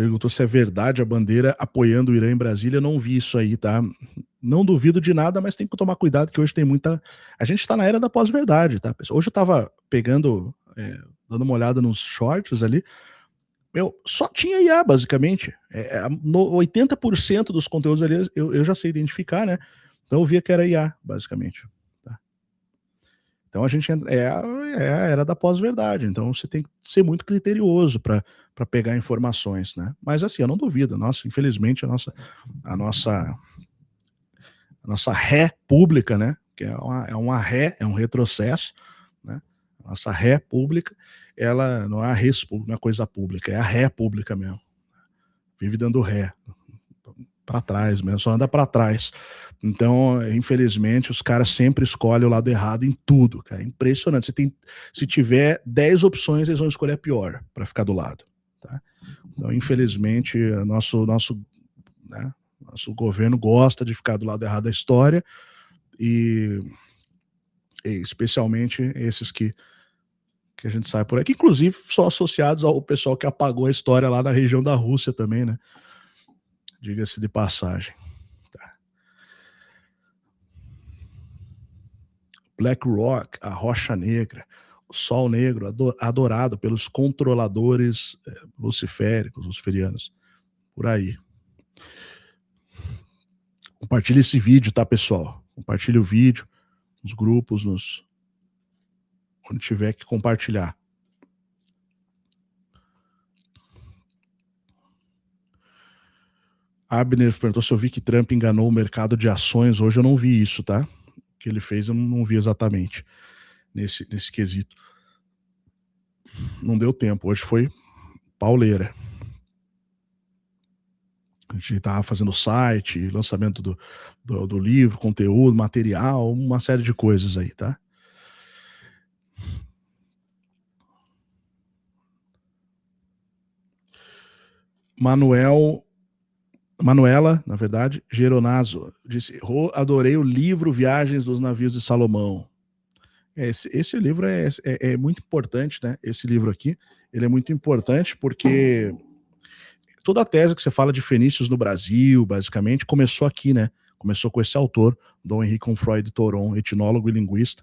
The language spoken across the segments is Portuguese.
Perguntou se é verdade a bandeira apoiando o Irã em Brasília. Eu não vi isso aí, tá? Não duvido de nada, mas tem que tomar cuidado que hoje tem muita. A gente tá na era da pós-verdade, tá, pessoal? Hoje eu tava pegando, dando uma olhada nos shorts ali. Meu, só tinha IA, basicamente. 80% dos conteúdos ali eu já sei identificar, né? Então eu via que era IA, basicamente. Tá? Então a gente é a era da pós-verdade. Então você tem que ser muito criterioso para pegar informações, né? Mas assim, eu não duvido. Nossa, infelizmente a nossa ré pública, né? Que é uma ré, é um retrocesso, né? Nossa ré pública, ela não é a res pública, não é coisa pública, é a ré pública mesmo. Vive dando ré para trás mesmo, só anda para trás. Então, infelizmente, os caras sempre escolhem o lado errado em tudo, cara. É impressionante. Se tiver 10 opções, eles vão escolher a pior para ficar do lado, tá? Então, infelizmente, né, nosso governo gosta de ficar do lado errado da história e especialmente esses que a gente sai por aí, que inclusive são associados ao pessoal que apagou a história lá na região da Rússia também, né? Diga-se de passagem. Tá. Black Rock, a Rocha Negra, o Sol Negro, adorado pelos controladores luciféricos, luciferianos, por aí. Compartilhe esse vídeo, tá, pessoal? Compartilhe o vídeo nos grupos, onde tiver que compartilhar. Abner perguntou se eu vi que Trump enganou o mercado de ações. Hoje eu não vi isso, tá? O que ele fez eu não vi exatamente nesse quesito. Não deu tempo. Hoje foi pauleira. A gente estava fazendo site, lançamento do livro, conteúdo, material, uma série de coisas aí, tá? Manuela, na verdade, Geronazo, disse: adorei o livro Viagens dos Navios de Salomão. Esse livro é muito importante, né? Esse livro aqui, ele é muito importante porque toda a tese que você fala de fenícios no Brasil, basicamente, começou aqui, né? Começou com esse autor, Dom Henrique Onfroy de Thoron, etnólogo e linguista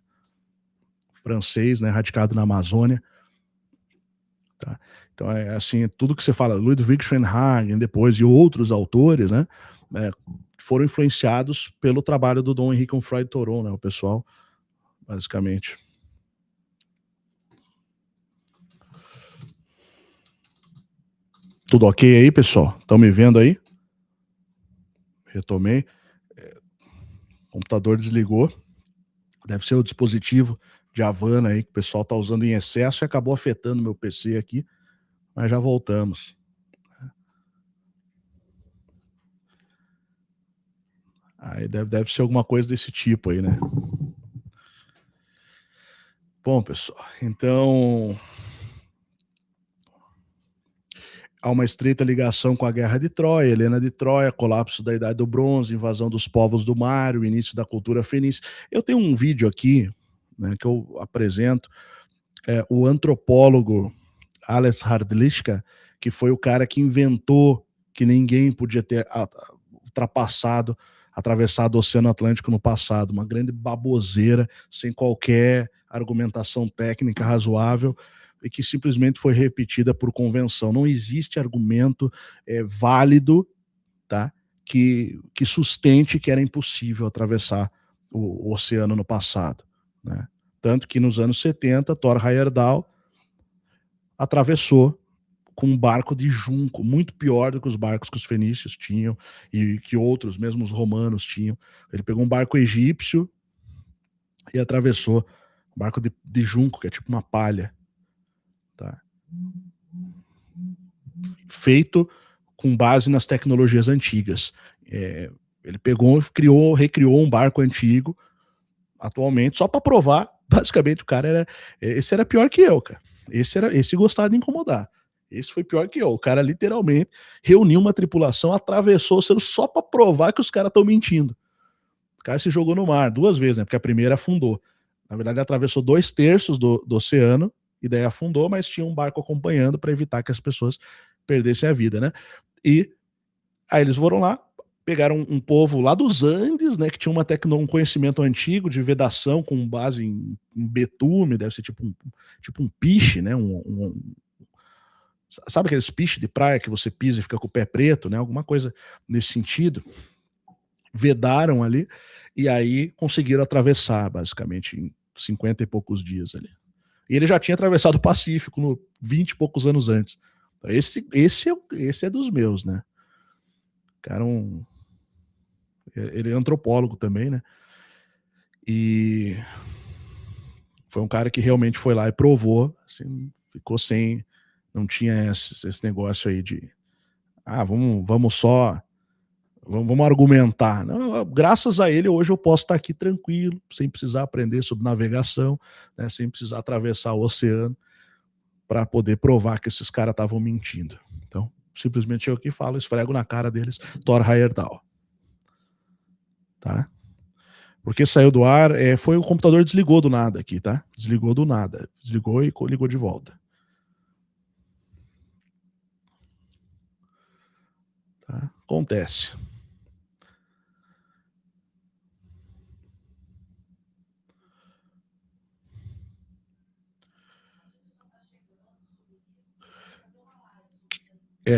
francês, né? Radicado na Amazônia. Tá? Então, assim, tudo que você fala, Ludwig Schoenhagen, depois, e outros autores, né? Foram influenciados pelo trabalho do Dom Henrique Onfroy de Thoron, né? O pessoal, basicamente. Tudo ok aí, pessoal? Estão me vendo aí? Retomei. O computador desligou. Deve ser o dispositivo de Havana aí que o pessoal está usando em excesso e acabou afetando meu PC aqui. Mas já voltamos. Aí deve ser alguma coisa desse tipo aí, né? Bom, pessoal, então há uma estreita ligação com a Guerra de Troia, Helena de Troia, colapso da Idade do Bronze, invasão dos povos do mar, o início da cultura fenícia. Eu tenho um vídeo aqui, né, que eu apresento, o antropólogo Ales Hardliska, que foi o cara que inventou que ninguém podia ter atravessado o Oceano Atlântico no passado, uma grande baboseira, sem qualquer argumentação técnica razoável, e que simplesmente foi repetida por convenção. Não existe argumento válido, tá, que sustente que era impossível atravessar o oceano no passado, né? Tanto que nos anos 70, Thor Heyerdahl atravessou com um barco de junco, muito pior do que os barcos que os fenícios tinham e que outros, mesmo os romanos, tinham. Ele pegou um barco egípcio e atravessou um barco de junco, que é tipo uma palha, tá? Feito com base nas tecnologias antigas. Ele pegou, recriou um barco antigo, atualmente, só para provar, basicamente, o cara esse era pior que eu, cara. Esse gostava de incomodar. Esse foi pior que eu. O cara literalmente reuniu uma tripulação, atravessou o oceano só para provar que os caras estão mentindo. O cara se jogou no mar 2 vezes, né? Porque a primeira afundou. Na verdade, ele atravessou 2/3 do oceano e daí afundou, mas tinha um barco acompanhando para evitar que as pessoas perdessem a vida, né? E aí eles foram lá, pegaram um povo lá dos Andes, né, que tinha um conhecimento antigo de vedação com base em betume, deve ser tipo um piche, né, sabe aqueles piches de praia que você pisa e fica com o pé preto, né, alguma coisa nesse sentido. Vedaram ali, e aí conseguiram atravessar, basicamente, em 50 e poucos dias ali. E ele já tinha atravessado o Pacífico 20 e poucos anos antes. Esse é dos meus, né? Cara, ele é antropólogo também, né? E foi um cara que realmente foi lá e provou, assim, ficou sem, não tinha esse negócio aí de, vamos argumentar. Não, graças a ele, hoje eu posso estar aqui tranquilo, sem precisar aprender sobre navegação, né, sem precisar atravessar o oceano, para poder provar que esses caras estavam mentindo. Então, simplesmente eu aqui falo, esfrego na cara deles, Thor Heyerdahl. Tá? Porque saiu do ar, foi o computador desligou do nada aqui, tá? Desligou do nada. Desligou e ligou de volta. Tá? Acontece.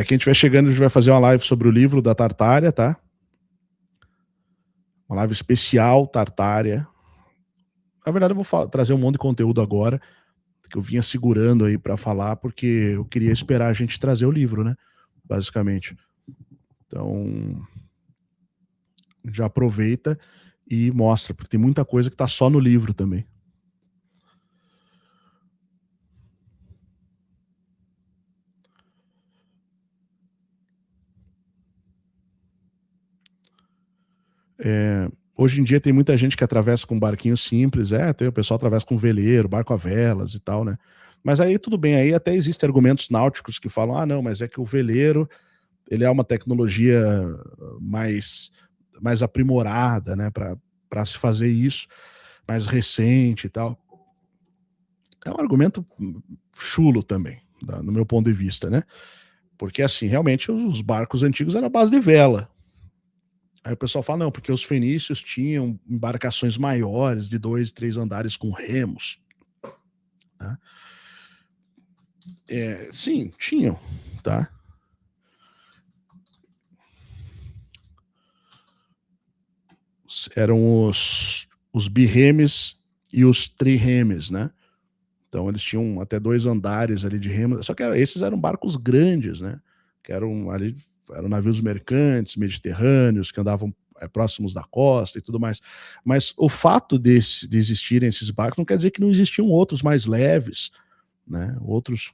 Quem estiver chegando, a gente vai fazer uma live sobre o livro da Tartária, tá? Uma live especial Tartária. Na verdade, eu vou trazer um monte de conteúdo agora, que eu vinha segurando aí para falar, porque eu queria esperar a gente trazer o livro, né? Basicamente. Então, já aproveita e mostra, porque tem muita coisa que tá só no livro também. Hoje em dia tem muita gente que atravessa com barquinho simples, tem o pessoal atravessa com veleiro, barco a velas e tal, né? Mas aí tudo bem, aí até existem argumentos náuticos que falam, não, mas é que o veleiro, ele é uma tecnologia mais aprimorada, né, para se fazer isso, mais recente e tal. É um argumento chulo também, no meu ponto de vista, né? Porque assim, realmente os barcos antigos eram a base de vela. Aí o pessoal fala, não, porque os fenícios tinham embarcações maiores, de 2, 3 andares com remos. Né? Sim, tinham, tá? Eram os birremes e os triremes, né? Então eles tinham até 2 andares ali de remos, só que esses eram barcos grandes, né? Que eram navios mercantes, mediterrâneos, que andavam próximos da costa e tudo mais. Mas o fato de existirem esses barcos não quer dizer que não existiam outros mais leves, né? Outros,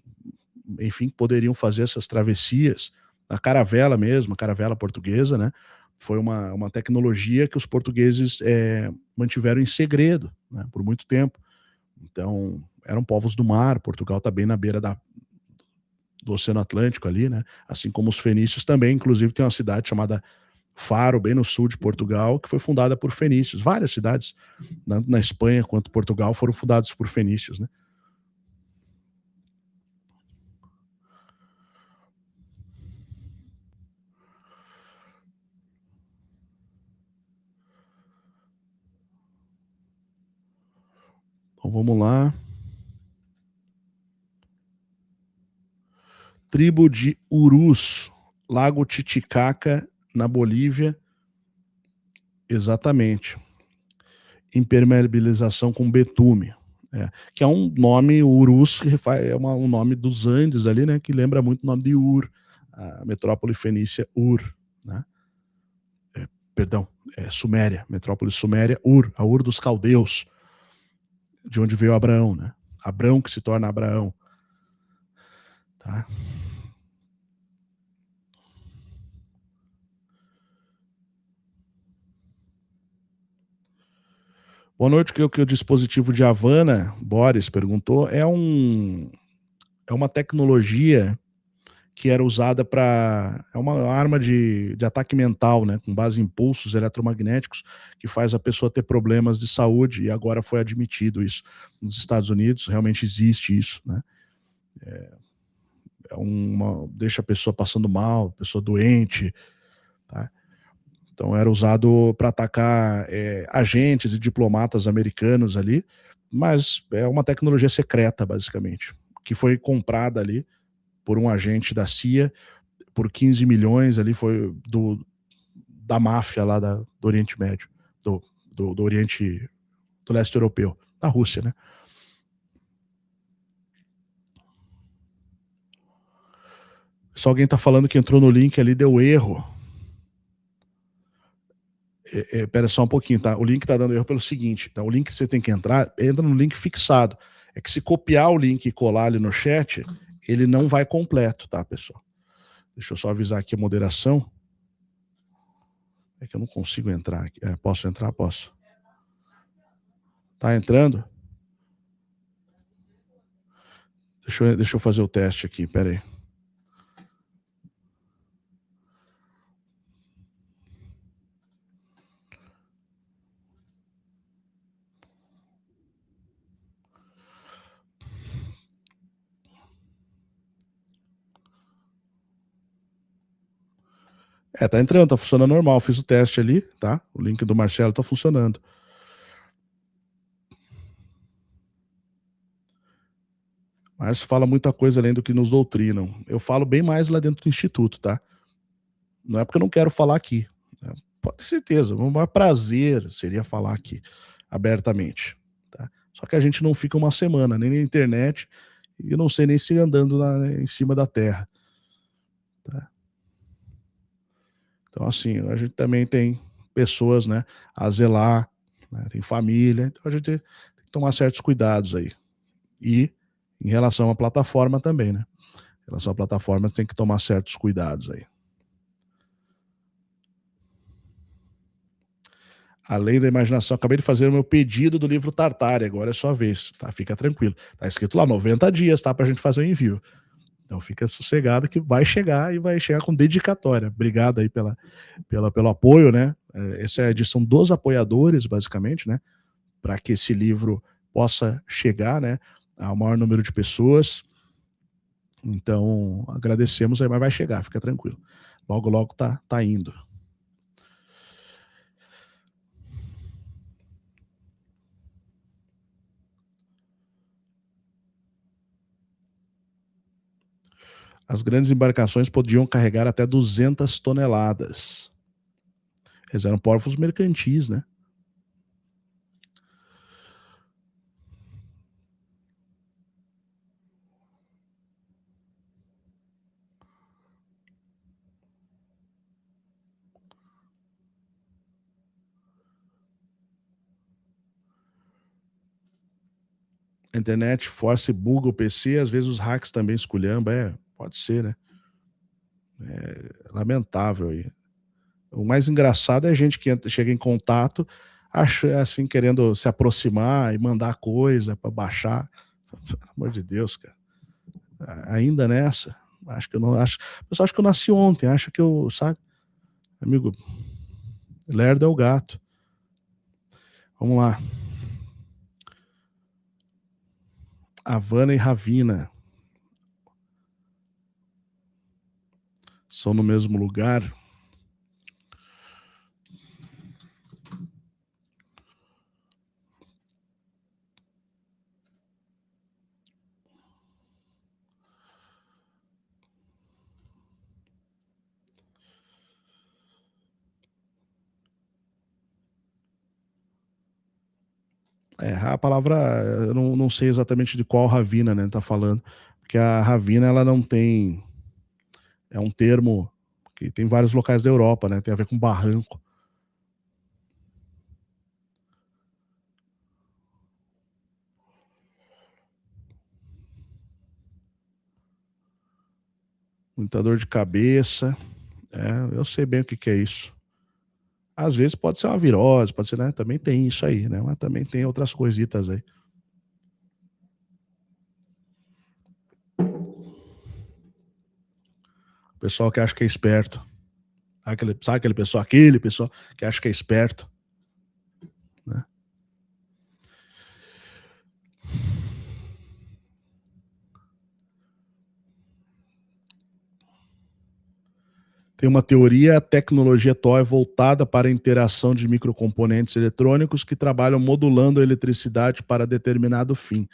enfim, poderiam fazer essas travessias. A caravela mesmo, a caravela portuguesa, né? Foi uma tecnologia que os portugueses mantiveram em segredo, né, por muito tempo. Então, eram povos do mar, Portugal está bem na beira do Oceano Atlântico ali, né? Assim como os fenícios também, inclusive tem uma cidade chamada Faro, bem no sul de Portugal, que foi fundada por fenícios. Várias cidades, na Espanha quanto Portugal, foram fundadas por fenícios, né? Então vamos lá. Tribo de Urus, Lago Titicaca, na Bolívia. Exatamente. Impermeabilização com betume. Que é um nome, Urus, que é um nome dos Andes ali, né? Que lembra muito o nome de Ur, a metrópole fenícia Ur, né? Perdão, Suméria, metrópole Suméria, a Ur dos caldeus, de onde veio Abraão, né? Abrão que se torna Abraão. Tá? Boa noite, que o dispositivo de Havana, Boris perguntou, é uma tecnologia que era usada para... É uma arma de ataque mental, né, com base em pulsos eletromagnéticos, que faz a pessoa ter problemas de saúde, e agora foi admitido isso nos Estados Unidos, realmente existe isso, né? deixa a pessoa passando mal, pessoa doente, tá? Então era usado para atacar agentes e diplomatas americanos ali, mas é uma tecnologia secreta, basicamente, que foi comprada ali por um agente da CIA por 15 milhões ali, foi da máfia lá do Oriente Médio, do Oriente, do leste europeu, da Rússia, né? Se alguém tá falando que entrou no link ali, deu erro. Pera só um pouquinho, tá? O link tá dando erro pelo seguinte, tá? O link que você tem que entrar, entra no link fixado. É que se copiar o link e colar ali no chat, ele não vai completo, tá, pessoal? Deixa eu só avisar aqui a moderação. É que eu não consigo entrar aqui. Posso entrar? Posso. Tá entrando? Deixa eu fazer o teste aqui, pera aí. Tá entrando, tá funcionando normal. Fiz o teste ali, tá? O link do Marcelo tá funcionando. Mas fala muita coisa além do que nos doutrinam. Eu falo bem mais lá dentro do Instituto, tá? Não é porque eu não quero falar aqui. Né? Pode ter certeza, o maior prazer seria falar aqui, abertamente. Tá? Só que a gente não fica uma semana, nem na internet, e eu não sei nem se andando em cima da terra. Tá? Então, assim, a gente também tem pessoas, né, a zelar, né, tem família, então a gente tem que tomar certos cuidados aí. E em relação à plataforma também, né? Em relação à plataforma, tem que tomar certos cuidados aí. Além da imaginação, acabei de fazer o meu pedido do livro Tartari, agora é sua vez, tá? Fica tranquilo. Tá escrito lá 90 dias, tá? Pra gente fazer o envio. Então fica sossegado que vai chegar e vai chegar com dedicatória. Obrigado aí pelo apoio, né? Essa é a edição dos apoiadores, basicamente, né? Para que esse livro possa chegar, né, ao maior número de pessoas. Então, agradecemos aí, mas vai chegar, fica tranquilo. Logo, logo tá indo. As grandes embarcações podiam carregar até 200 toneladas. Eles eram portos mercantis, né? A internet force buga o PC, às vezes os hacks também esculhamba, pode ser, né? É lamentável aí. O mais engraçado é a gente que chega em contato, acha, assim, querendo se aproximar e mandar coisa para baixar. Pelo amor de Deus, cara. Ainda nessa, acho que eu não acho. O pessoal acha que eu nasci ontem, acha que eu, sabe? Amigo, lerdo é o gato. Vamos lá. Havana e Ravina são no mesmo lugar. A palavra, eu não sei exatamente de qual Ravina, né, tá falando, porque a Ravina, ela não tem, é um termo que tem vários locais da Europa, né, tem a ver com barranco. Muita dor de cabeça, eu sei bem o que é isso. Às vezes pode ser uma virose, pode ser, né, também tem isso aí, né, mas também tem outras coisitas aí. O pessoal que acha que é esperto. Sabe aquele pessoal que acha que é esperto, né? tem uma teoria, a tecnologia TOE é voltada para a interação de microcomponentes eletrônicos que trabalham modulando a eletricidade para determinado fim.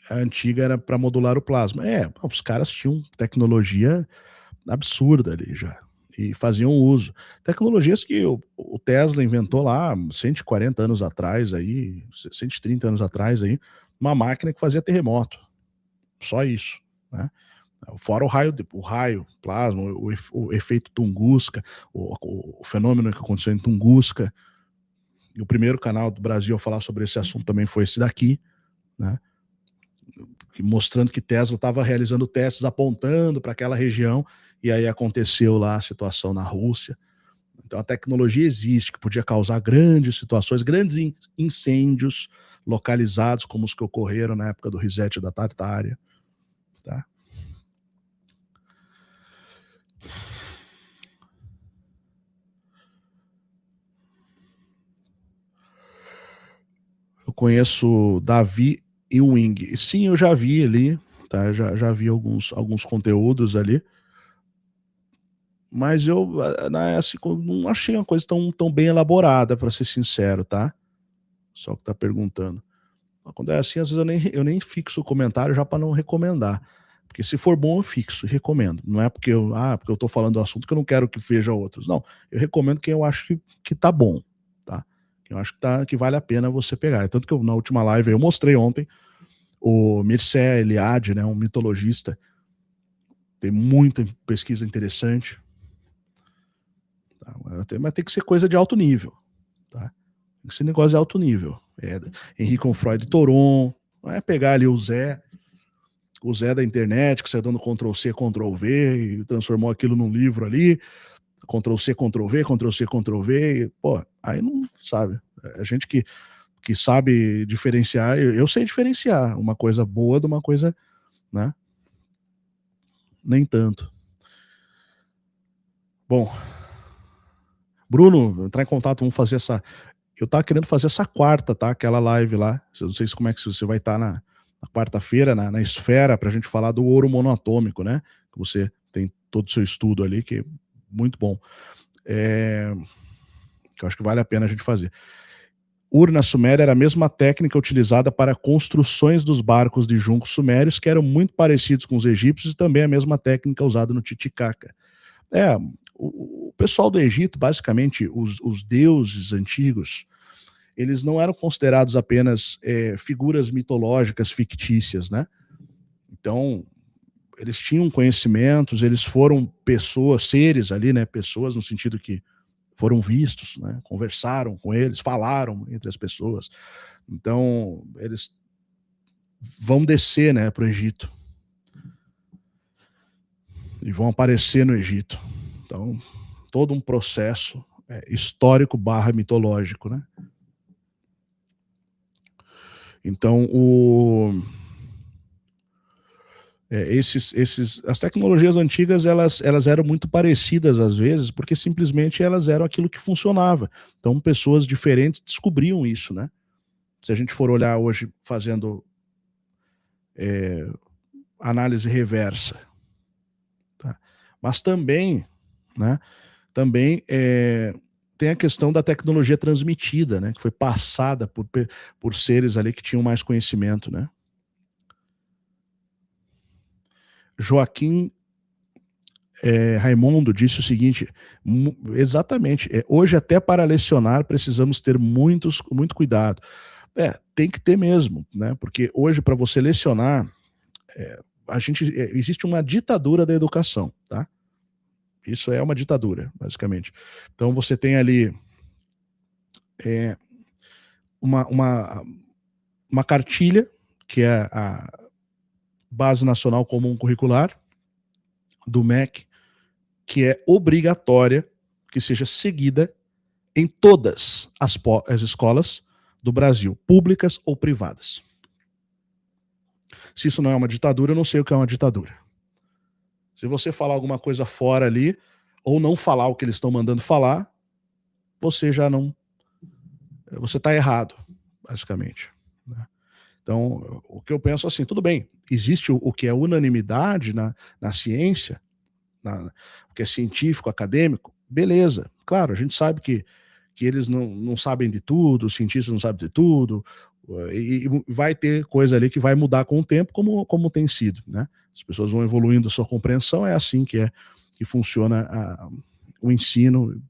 A antiga era para modular o plasma. Os caras tinham tecnologia absurda ali já, e faziam uso. Tecnologias que o Tesla inventou lá 140 anos atrás, aí, 130 anos atrás, aí, uma máquina que fazia terremoto. Só isso, né? Fora o raio, plasma, o efeito Tunguska, o fenômeno que aconteceu em Tunguska. E o primeiro canal do Brasil a falar sobre esse assunto também foi esse daqui, né? Mostrando que Tesla estava realizando testes apontando para aquela região, e aí aconteceu lá a situação na Rússia. Então a tecnologia existe, que podia causar grandes situações, grandes incêndios localizados, como os que ocorreram na época do reset da Tartária. Tá? Eu conheço Davi Ewing. Sim, eu já vi ali, tá? Já vi alguns conteúdos ali. Mas eu, né, assim, não achei uma coisa tão bem elaborada, para ser sincero, tá? Só que tá perguntando. Quando é assim, às vezes eu nem fixo o comentário já para não recomendar. Porque se for bom, eu fixo e recomendo. Não é porque porque eu tô falando do assunto que eu não quero que veja outros. Não, eu recomendo quem eu acho que tá bom, tá? Eu acho que vale a pena você pegar. Tanto que na última live eu mostrei ontem o Mircea Eliade, né, um mitologista. Tem muita pesquisa interessante. Tá? Mas tem que ser coisa de alto nível, tá? Tem que ser negócio de alto nível. Henrique Freud Thoron, não é pegar ali o Zé da internet, que você dando Ctrl+C, Ctrl+V, e transformou aquilo num livro ali, Ctrl+C, Ctrl+V, Ctrl+C, Ctrl+V, e, pô, aí não sabe. A gente que sabe diferenciar, eu sei diferenciar uma coisa boa de uma coisa, né? Nem tanto. Bom, Bruno, entrar em contato, vamos fazer essa. Eu tava querendo fazer essa quarta, tá? Aquela live lá. Eu não sei como é que você vai estar na quarta-feira, na Esfera, pra gente falar do ouro monoatômico, né? Que você tem todo o seu estudo ali, que é muito bom. Que eu acho que vale a pena a gente fazer. Urna suméria era a mesma técnica utilizada para construções dos barcos de juncos sumérios, que eram muito parecidos com os egípcios, e também a mesma técnica usada no Titicaca. O pessoal do Egito, basicamente, os deuses antigos, eles não eram considerados apenas figuras mitológicas fictícias, né? Então, eles tinham conhecimentos, eles foram pessoas, seres ali, né? Pessoas no sentido que foram vistos, né? Conversaram com eles, falaram entre as pessoas. Então, eles vão descer, né, para o Egito. E vão aparecer no Egito. Então, todo um processo histórico / mitológico, né? Então, as tecnologias antigas, elas eram muito parecidas às vezes, porque simplesmente elas eram aquilo que funcionava. Então, pessoas diferentes descobriam isso, né? Se a gente for olhar hoje fazendo análise reversa, tá? Mas também, né? Também tem a questão da tecnologia transmitida, né? Que foi passada por seres ali que tinham mais conhecimento, né? Joaquim Raimundo disse o seguinte, exatamente, hoje até para lecionar precisamos ter muito cuidado. Tem que ter mesmo, né? Porque hoje para você lecionar, existe uma ditadura da educação, tá? Isso é uma ditadura, basicamente. Então você tem ali uma cartilha, que é a Base Nacional Comum Curricular, do MEC, que é obrigatória, que seja seguida em todas as escolas do Brasil, públicas ou privadas. Se isso não é uma ditadura, eu não sei o que é uma ditadura. Se você falar alguma coisa fora ali, ou não falar o que eles estão mandando falar, você já não... Você está errado, basicamente. Né? Então, o que eu penso assim, tudo bem, existe o que é unanimidade na ciência, que é científico, acadêmico, beleza. Claro, a gente sabe que eles não sabem de tudo, os cientistas não sabem de tudo, e vai ter coisa ali que vai mudar com o tempo, como tem sido, né? As pessoas vão evoluindo a sua compreensão, é assim que funciona o ensino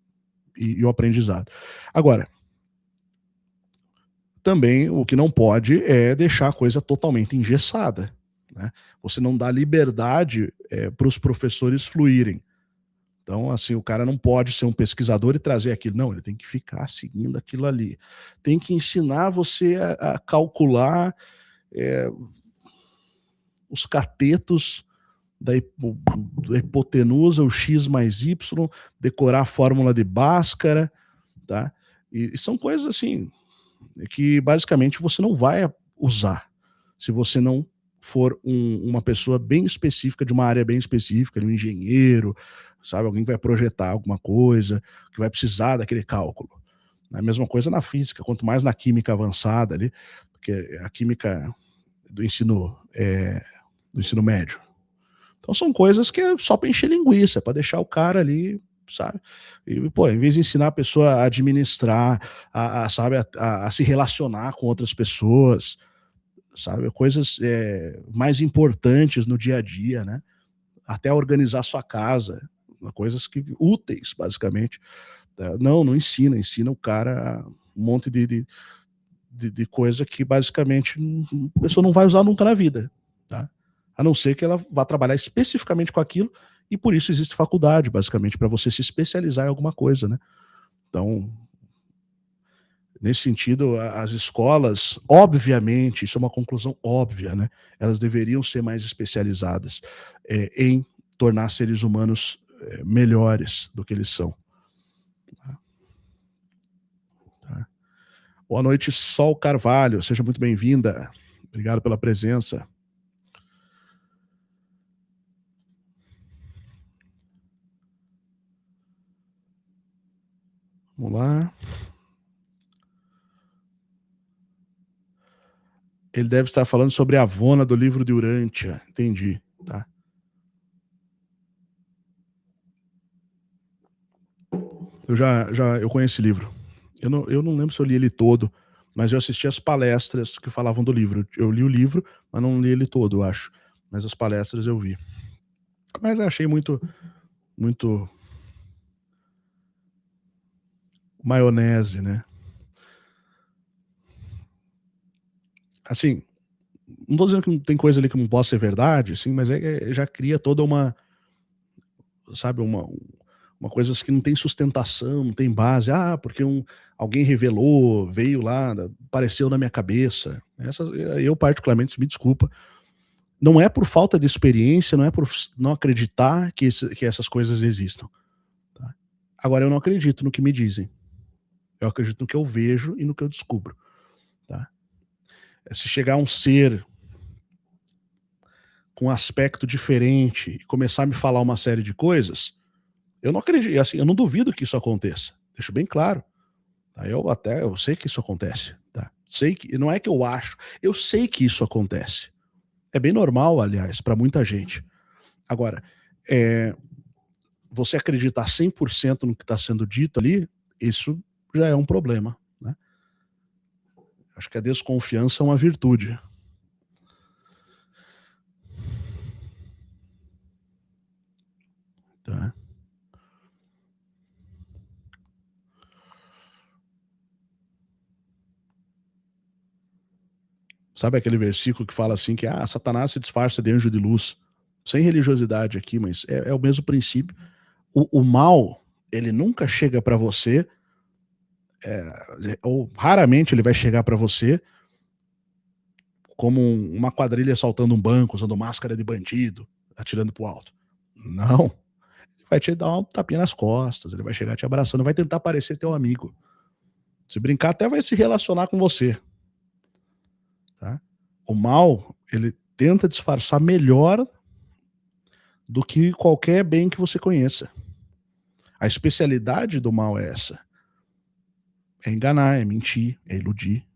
e o aprendizado. Agora, também o que não pode é deixar a coisa totalmente engessada, né? Você não dá liberdade para os professores fluírem. Então, assim, o cara não pode ser um pesquisador e trazer aquilo. Não, ele tem que ficar seguindo aquilo ali. Tem que ensinar você a calcular os catetos da hipotenusa, o x mais y, decorar a fórmula de Bhaskara, tá? E são coisas assim que basicamente você não vai usar se você não for uma pessoa bem específica, de uma área bem específica, um engenheiro, sabe? Alguém que vai projetar alguma coisa, que vai precisar daquele cálculo. A mesma coisa na física, quanto mais na química avançada ali, porque a química do ensino médio. Então são coisas que é só para encher linguiça, para deixar o cara ali, sabe? E, pô, em vez de ensinar a pessoa a administrar, sabe, a se relacionar com outras pessoas, sabe? Coisas mais importantes no dia a dia, né? Até organizar sua casa, coisas úteis, basicamente. Não ensina, ensina o cara um monte de coisa que basicamente a pessoa não vai usar nunca na vida, tá? A não ser que ela vá trabalhar especificamente com aquilo, e por isso existe faculdade, basicamente, para você se especializar em alguma coisa, né? Então, nesse sentido, as escolas, obviamente, isso é uma conclusão óbvia, né? Elas deveriam ser mais especializadas em tornar seres humanos melhores do que eles são. Tá? Boa noite, Sol Carvalho, seja muito bem-vinda. Obrigado pela presença. Vamos lá. Ele deve estar falando sobre a Avona do livro de Urântia. Entendi, tá? Eu conheço esse livro. Eu não lembro se eu li ele todo, mas eu assisti as palestras que falavam do livro. Eu li o livro, mas não li ele todo, eu acho. Mas as palestras eu vi. Mas eu achei muito maionese, né? Assim, não tô dizendo que não tem coisa ali que não possa ser verdade, assim, mas já cria toda sabe, uma coisa que não tem sustentação, não tem base. Porque alguém revelou, veio lá, apareceu na minha cabeça. Eu particularmente, me desculpa, não é por falta de experiência, não é por não acreditar que essas coisas existam. Tá? Agora, eu não acredito no que me dizem. Eu acredito no que eu vejo e no que eu descubro. Tá? Se chegar um ser com um aspecto diferente e começar a me falar uma série de coisas, eu não acredito, assim, eu não duvido que isso aconteça. Deixo bem claro. Tá? Eu sei que isso acontece. Tá? Sei que, não é que eu acho, eu sei que isso acontece. É bem normal, aliás, para muita gente. Agora, você acreditar 100% no que está sendo dito ali, isso já é um problema. Né? Acho que a desconfiança é uma virtude. Tá? Sabe aquele versículo que fala assim que Satanás se disfarça de anjo de luz? Sem religiosidade aqui, mas é o mesmo princípio. O mal, ele nunca chega para você, ou raramente ele vai chegar para você como uma quadrilha assaltando um banco, usando máscara de bandido, atirando pro alto. Não. Ele vai te dar uma tapinha nas costas, ele vai chegar te abraçando, vai tentar parecer teu amigo. Se brincar, até vai se relacionar com você. Tá? O mal, ele tenta disfarçar melhor do que qualquer bem que você conheça. A especialidade do mal é essa. É enganar, é mentir, é iludir.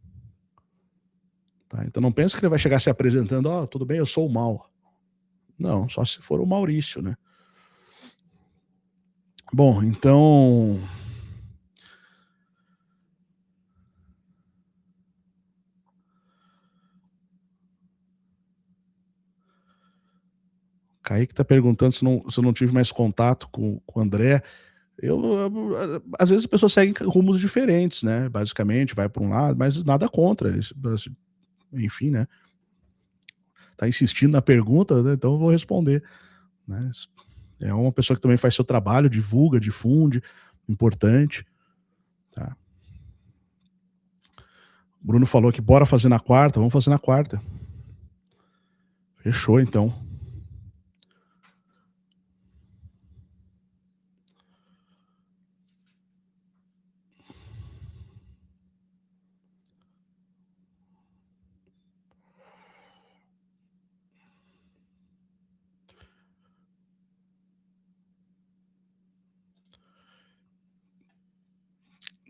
Tá? Então não pense que ele vai chegar se apresentando, tudo bem, eu sou o mal. Não, só se for o Maurício, né? Bom, então... Kaique está perguntando se eu não tive mais contato com o André. Às vezes as pessoas seguem rumos diferentes, né? Basicamente, vai para um lado, mas nada contra. Enfim, né? Tá insistindo na pergunta, né? Então eu vou responder. Né? É uma pessoa que também faz seu trabalho, divulga, difunde, importante. Tá? Bruno falou que bora fazer na quarta, vamos fazer na quarta. Fechou, então.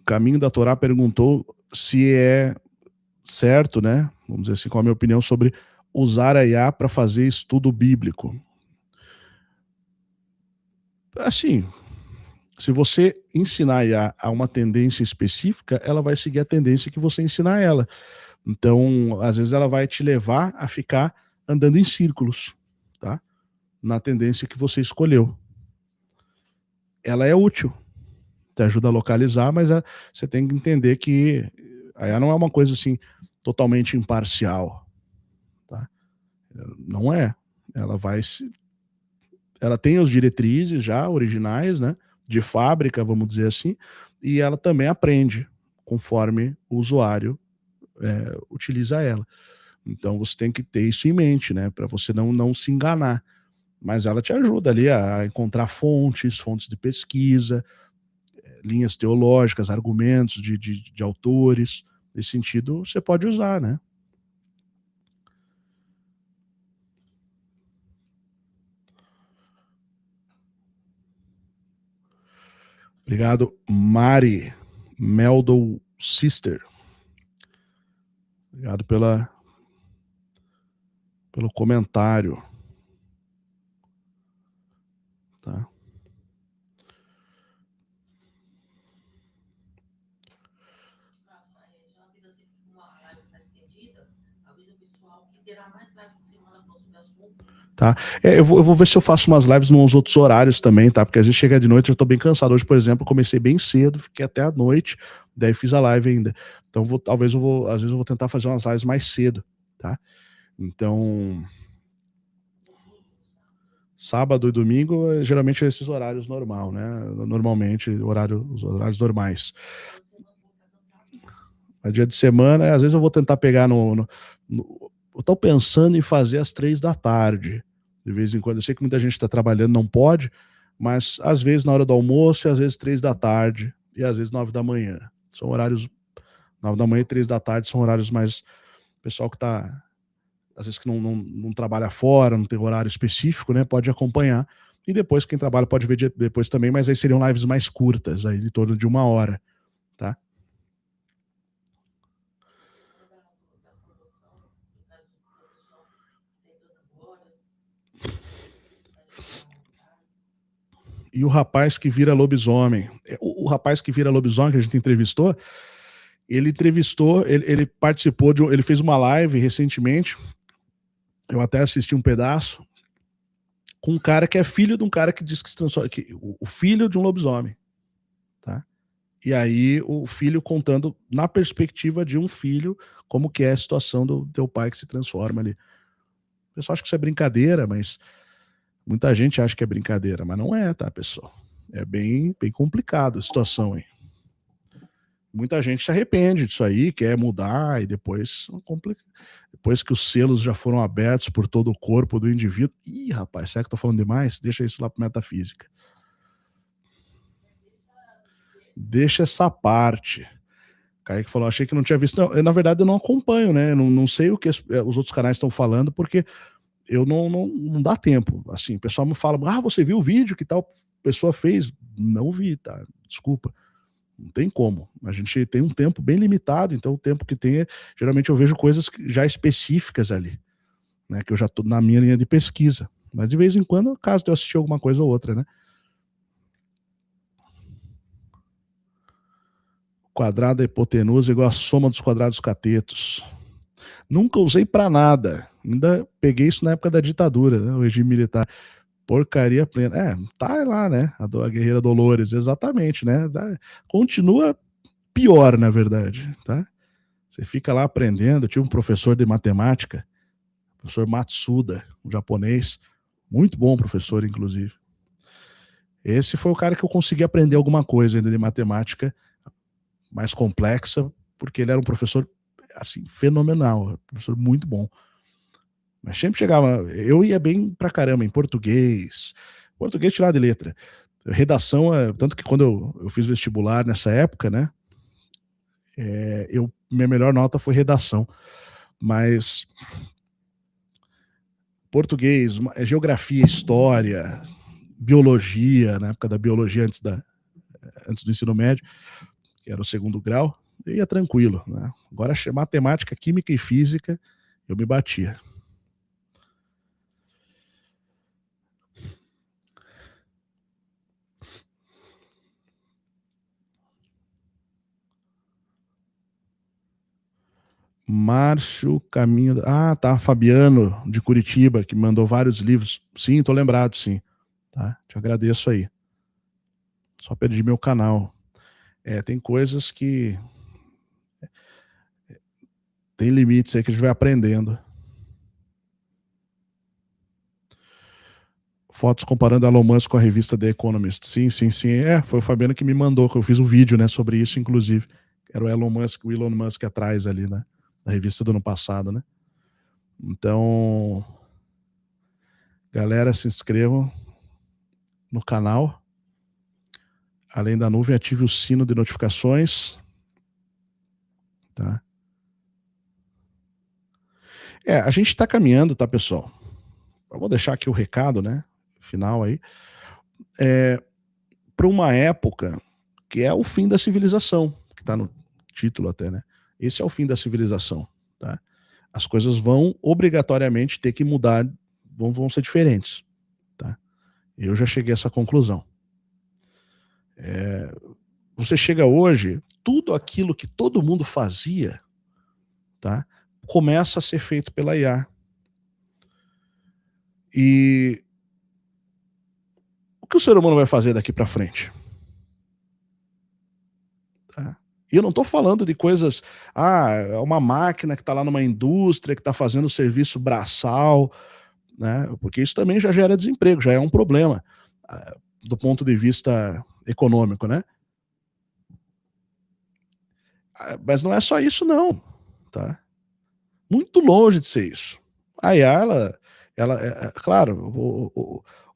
Caminho da Torá perguntou se é certo, né? Vamos dizer assim, qual a minha opinião sobre usar a IA para fazer estudo bíblico. Assim, se você ensinar a IA a uma tendência específica, ela vai seguir a tendência que você ensinar ela. Então, às vezes ela vai te levar a ficar andando em círculos, tá? Na tendência que você escolheu. Ela é útil, te ajuda a localizar, mas você tem que entender que a IA não é uma coisa assim totalmente imparcial, tá? Não é. Ela tem as diretrizes já originais, né? De fábrica, vamos dizer assim, e ela também aprende conforme o usuário utiliza ela. Então você tem que ter isso em mente, né? Para você não se enganar. Mas ela te ajuda ali a encontrar fontes de pesquisa, linhas teológicas, argumentos de autores. Nesse sentido, você pode usar, né? Obrigado, Mari Meldon Sister. Obrigado pelo comentário. Tá? Tá? Eu vou ver se eu faço umas lives nos outros horários também, tá? Porque às vezes chega de noite eu tô bem cansado. Hoje, por exemplo, eu comecei bem cedo, fiquei até a noite, daí fiz a live ainda. Então, às vezes eu vou tentar fazer umas lives mais cedo, tá? Então, sábado e domingo, geralmente esses horários normal, né? Normalmente, os horários normais. Mas dia de semana, às vezes eu vou tentar pegar eu tô pensando em fazer às 3 da tarde. De vez em quando, eu sei que muita gente está trabalhando, não pode, mas às vezes na hora do almoço, e às vezes 3 da tarde, e às vezes 9 da manhã. São horários, 9 da manhã e 3 da tarde são horários mais, pessoal que tá, às vezes que não trabalha fora, não tem horário específico, né, pode acompanhar. E depois, quem trabalha pode ver depois também, mas aí seriam lives mais curtas, aí de torno de 1 hora, tá? E o rapaz que vira lobisomem. O rapaz que vira lobisomem, que a gente entrevistou, ele participou ele fez uma live recentemente, eu até assisti um pedaço, com um cara que é filho de um cara que diz que se transforma, o filho de um lobisomem, tá? E aí o filho contando na perspectiva de um filho como que é a situação do teu pai que se transforma ali. O pessoal acha que isso é brincadeira, mas muita gente acha que é brincadeira, mas não é, tá, pessoal? É bem complicado a situação aí. Muita gente se arrepende disso aí, quer mudar e depois depois que os selos já foram abertos por todo o corpo do indivíduo. Ih, rapaz, será que eu tô falando demais? Deixa isso lá para metafísica. Deixa essa parte. Kaique falou, achei que não tinha visto. Não, na verdade, eu não acompanho, né? Não sei o que os outros canais estão falando, porque eu não dá tempo. Assim, o pessoal me fala, você viu o vídeo que tal pessoa fez? Não vi, tá? Desculpa. Não tem como. A gente tem um tempo bem limitado, então o tempo que tem, geralmente eu vejo coisas já específicas ali, né? Que eu já tô na minha linha de pesquisa. Mas de vez em quando, caso de eu assistir alguma coisa ou outra, né? quadrado da hipotenusa igual a soma dos quadrados catetos. Nunca usei para nada. Ainda peguei isso na época da ditadura, né? O regime militar. Porcaria plena. Tá lá, né? A Guerreira Dolores, exatamente, né? Continua pior, na verdade, tá? Você fica lá aprendendo. Eu tinha um professor de matemática, professor Matsuda, um japonês, muito bom professor, inclusive. Esse foi o cara que eu consegui aprender alguma coisa ainda de matemática mais complexa, porque ele era um professor assim fenomenal, professor muito bom. Mas sempre chegava, eu ia bem pra caramba em português tirado de letra. Redação, tanto que quando eu fiz vestibular nessa época, né, minha melhor nota foi redação. Mas português, geografia, história, biologia, na época da biologia antes do ensino médio, que era o segundo grau, eu ia tranquilo, né? Agora, matemática, química e física, eu me batia. Márcio Caminho. Ah, tá. Fabiano, de Curitiba, que mandou vários livros. Sim, tô lembrado, sim. Tá? Te agradeço aí. Só perdi meu canal. Tem coisas que. Tem limites aí que a gente vai aprendendo. Fotos comparando Elon Musk com a revista The Economist. Sim. Foi o Fabiano que me mandou, que eu fiz um vídeo, né, sobre isso, inclusive. Era o Elon Musk atrás ali, né? Na revista do ano passado, né? Então, galera, se inscrevam no canal. Além da nuvem, ative o sino de notificações. Tá? A gente está caminhando, tá, pessoal? Eu vou deixar aqui o recado, né? Final aí. Para uma época que é o fim da civilização, que está no título até, né? Esse é o fim da civilização, tá? As coisas vão obrigatoriamente ter que mudar, vão ser diferentes, tá? Eu já cheguei a essa conclusão. Você chega hoje, tudo aquilo que todo mundo fazia, tá? Começa a ser feito pela IA. E o que o ser humano vai fazer daqui para frente? Tá? E eu não estou falando de coisas, é uma máquina que está lá numa indústria que está fazendo serviço braçal, né? Porque isso também já gera desemprego, já é um problema do ponto de vista econômico, né? Mas não é só isso, não, tá? Muito longe de ser isso. A IA, claro,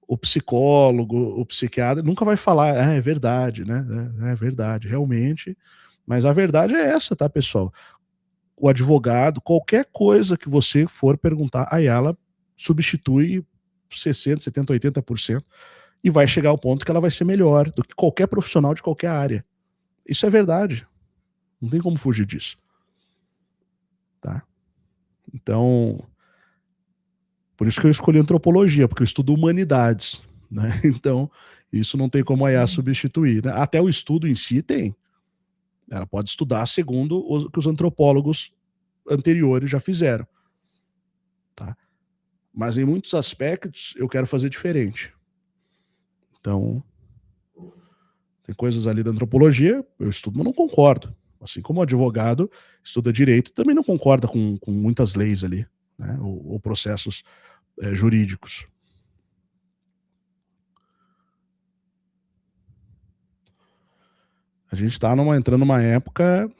o psicólogo, o psiquiatra nunca vai falar, é verdade, né? É verdade, realmente. Mas a verdade é essa, tá, pessoal? O advogado, qualquer coisa que você for perguntar, a IA substitui 60%, 70%, 80% e vai chegar ao ponto que ela vai ser melhor do que qualquer profissional de qualquer área. Isso é verdade. Não tem como fugir disso. Tá? Então, por isso que eu escolhi antropologia, porque eu estudo humanidades, né? Então, isso não tem como a IA substituir, né? Até o estudo em si tem. Ela pode estudar segundo o que os antropólogos anteriores já fizeram, tá? Mas em muitos aspectos eu quero fazer diferente. Então, tem coisas ali da antropologia, eu estudo, mas não concordo. Assim como o advogado estuda direito, também não concorda com muitas leis ali, né? Ou processos jurídicos. A gente está entrando numa época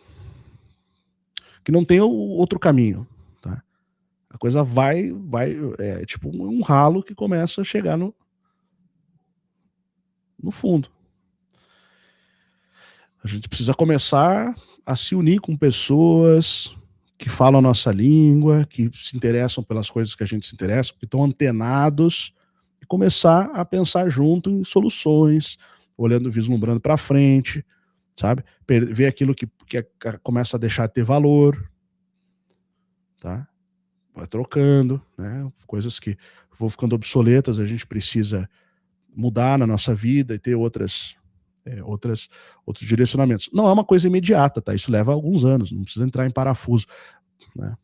que não tem outro caminho, tá? A coisa vai tipo um ralo que começa a chegar no fundo. A gente precisa começar a se unir com pessoas que falam a nossa língua, que se interessam pelas coisas que a gente se interessa, que estão antenados, e começar a pensar junto em soluções, olhando, vislumbrando para frente, sabe? Ver aquilo que começa a deixar de ter valor, tá? Vai trocando, né? Coisas que vão ficando obsoletas, a gente precisa mudar na nossa vida e ter outras outros direcionamentos. Não é uma coisa imediata, tá? Isso leva alguns anos, não precisa entrar em parafuso, né?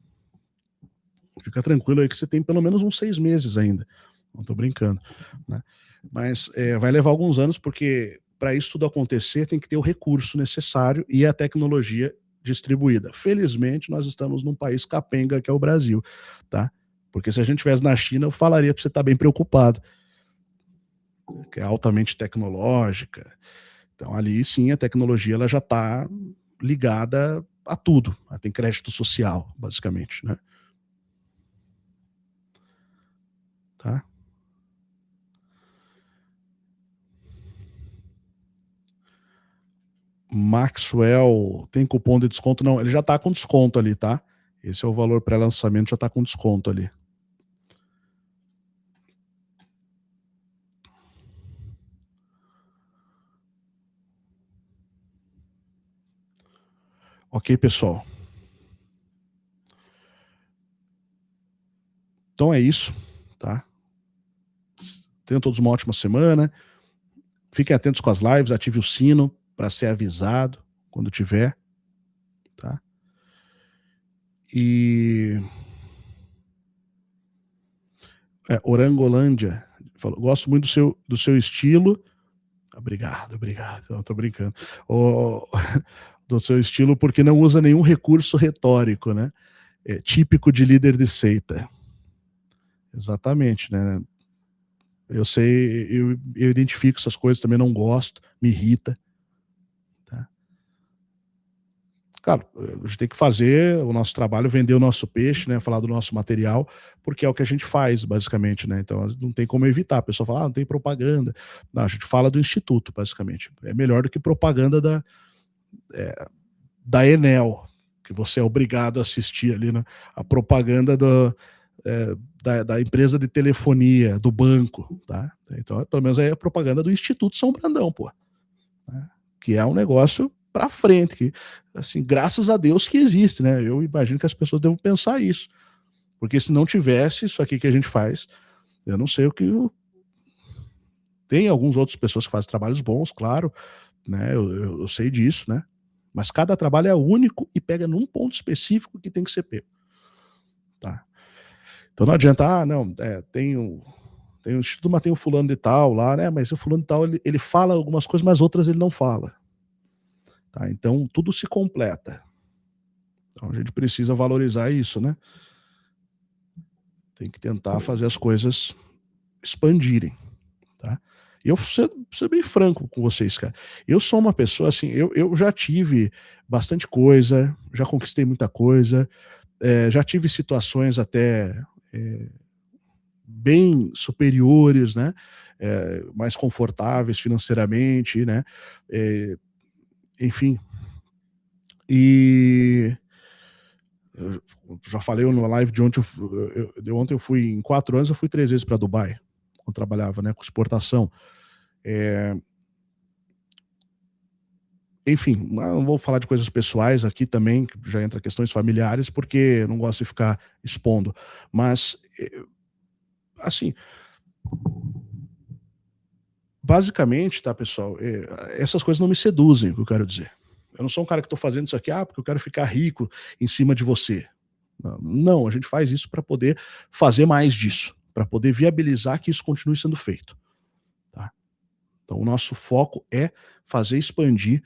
Fica tranquilo aí que você tem pelo menos uns 6 meses ainda. Não tô brincando, né? Mas vai levar alguns anos, porque para isso tudo acontecer tem que ter o recurso necessário e a tecnologia distribuída. Felizmente, nós estamos num país capenga que é o Brasil, tá? Porque se a gente estivesse na China, eu falaria para você estar bem preocupado, que é altamente tecnológica. Então ali sim a tecnologia ela já está ligada a tudo. Ela tem crédito social, basicamente, né? Tá? Maxwell tem cupom de desconto? Não, ele já está com desconto ali, tá? Esse é o valor pré-lançamento, já está com desconto ali. Ok, pessoal. Então é isso, tá? Tenham todos uma ótima semana. Fiquem atentos com as lives, ative o sino para ser avisado quando tiver, tá? E Orangolândia falou, gosto muito do seu estilo. Obrigado. Não, tô brincando. Do seu estilo, porque não usa nenhum recurso retórico, né? É típico de líder de seita. Exatamente, né? Eu sei, eu identifico essas coisas, também não gosto, me irrita. Tá? Claro, a gente tem que fazer o nosso trabalho, vender o nosso peixe, né? Falar do nosso material, porque é o que a gente faz, basicamente, né? Então não tem como evitar. A pessoa fala, não tem propaganda. Não, a gente fala do Instituto, basicamente. É melhor do que propaganda da Enel, que você é obrigado a assistir ali, né? A propaganda da empresa de telefonia, do banco, tá? Então, pelo menos aí é a propaganda do Instituto São Brandão, pô. Né? Que é um negócio para frente, que, assim, graças a Deus que existe, né? Eu imagino que as pessoas devem pensar isso. Porque se não tivesse isso aqui que a gente faz, eu não sei o que... Tem algumas outras pessoas que fazem trabalhos bons, claro, né? Eu sei disso, né? Mas cada trabalho é único e pega num ponto específico que tem que ser pego. Tá? Então não adianta, não, tem o Instituto, mas tem o fulano de tal lá, né? Mas o fulano de tal, ele fala algumas coisas, mas outras ele não fala. Tá? Então tudo se completa. Então a gente precisa valorizar isso, né? Tem que tentar fazer as coisas expandirem, tá? E eu vou ser bem franco com vocês, cara. Eu sou uma pessoa, assim, eu já tive bastante coisa, já conquistei muita coisa, já tive situações até bem superiores, né? Mais confortáveis financeiramente, né? Enfim. E eu já falei na live de ontem, ontem eu fui, em 4 anos, eu fui 3 vezes para Dubai, quando trabalhava, né, com exportação. Enfim, não vou falar de coisas pessoais aqui também, que já entra questões familiares, porque eu não gosto de ficar expondo. Mas, assim, basicamente, tá, pessoal, essas coisas não me seduzem, o que eu quero dizer. Eu não sou um cara que estou fazendo isso aqui, porque eu quero ficar rico em cima de você. Não, a gente faz isso para poder fazer mais disso, para poder viabilizar que isso continue sendo feito. Tá? Então, o nosso foco é fazer expandir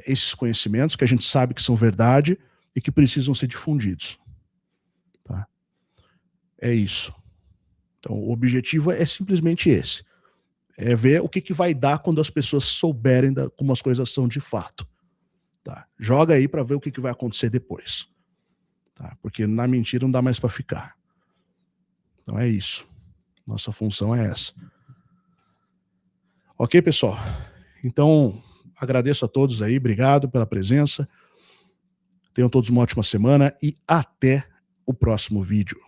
esses conhecimentos que a gente sabe que são verdade e que precisam ser difundidos. Tá? É isso. Então, o objetivo é simplesmente esse. É ver o que vai dar quando as pessoas souberem como as coisas são de fato. Tá? Joga aí para ver o que vai acontecer depois. Tá? Porque na mentira não dá mais para ficar. Então é isso. Nossa função é essa. Ok, pessoal? Então, agradeço a todos aí, obrigado pela presença. Tenham todos uma ótima semana e até o próximo vídeo.